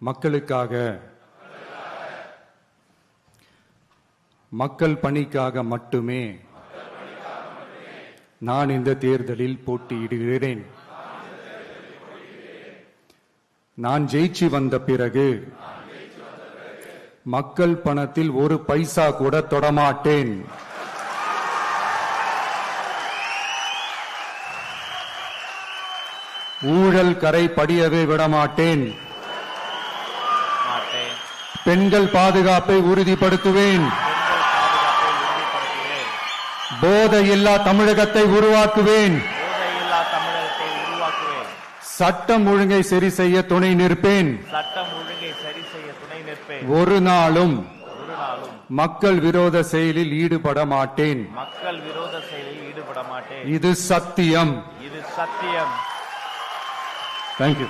மக்களுக்காக, மக்கள் பணிக்காக மட்டுமே நான் இந்த தேர்தலில் போட்டியிடுகிறேன். நான் ஜெயிச்சு வந்த பிறகு மக்கள் பணத்தில் ஒரு பைசா கூட தொடமாட்டேன். ஊழல் கரை படியவே விடமாட்டேன். பெண்கள் பாதுகாப்பை உறுதிப்படுத்துவேன். போதையில்லா தமிழகத்தை உருவாக்குவேன். சட்டம் ஒழுங்கை சரி செய்ய துணை நிற்பேன். ஒரு நாளும் மக்கள் விரோத செயலில் ஈடுபட மாட்டேன். இது சத்தியம். இது சத்தியம். Thank you.